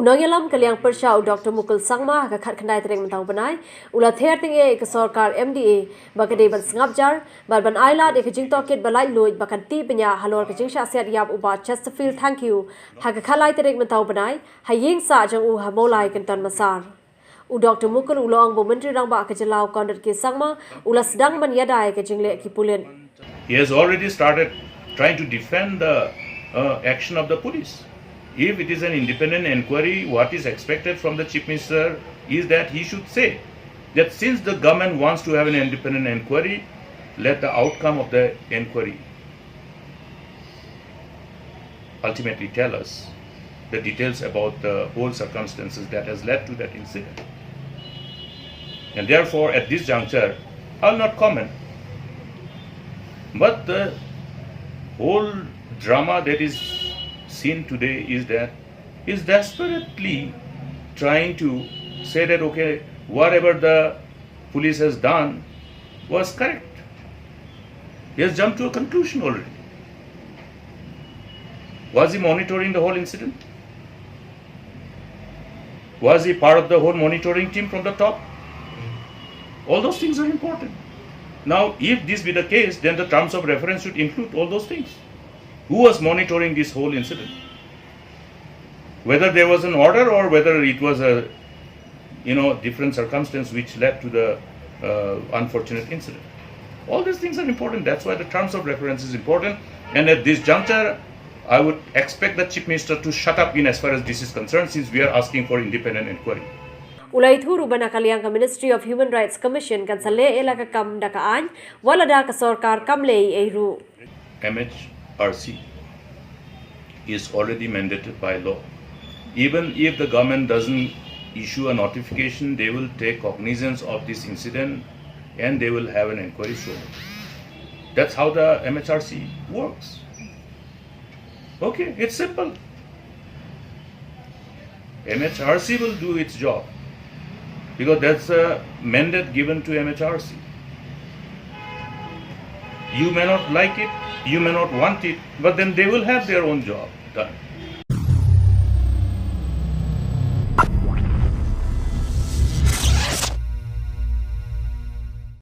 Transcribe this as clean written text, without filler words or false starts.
Nongialam Liang Pyrshah Dr. Mukul Sangma kakat kendai tarik mentau bnai ula ther tyngeh ke Sorkar MDA bagade ban sngap jar ban ailad ke jingtohkit balaitluid bakan bniah halor ke jingshah siat yap Bah Cheristerfield Thangkhiew hakakalai tarik mentau bnai iing jong Mawlai Kynton Massar. Dr. Mukul ulong bu menteri rang ba ke jelau Conrad Sangma ula sedang menyadai ke jingle ki pulin. He has already started trying to defend the action of the police. If it is an independent inquiry, what is expected from the Chief Minister is that he should say that since the government wants to have an independent inquiry, let the outcome of the inquiry ultimately tell us the details about the whole circumstances that has led to that incident. And therefore, at this juncture, I will not comment. But the whole drama that is seen today is that he is desperately trying to say that, okay, whatever the police has done was correct. He has jumped to a conclusion already. Was he monitoring the whole incident? Was he part of the whole monitoring team from the top? All those things are important. Now, if this be the case, then the terms of reference should include all those things. Who was monitoring this whole incident? Whether there was an order or whether it was a different circumstance which led to the unfortunate incident. All these things are important. That's why the terms of reference is important. And at this juncture, I would expect the Chief Minister to shut up in as far as this is concerned, since we are asking for independent inquiry. Ulai thuru bana kaliang ka Ministry of Human Rights Commission kan sale elaka kam dakaan wala da ka Sorkar kamlei eiru. MHRC is already mandated by law. Even if the government doesn't issue a notification, they will take cognizance of this incident and they will have an inquiry soon. That's how the MHRC works. Okay, it's simple. MHRC will do its job because that's a mandate given to MHRC. You may not like it, you may not want it, but then they will have their own job done.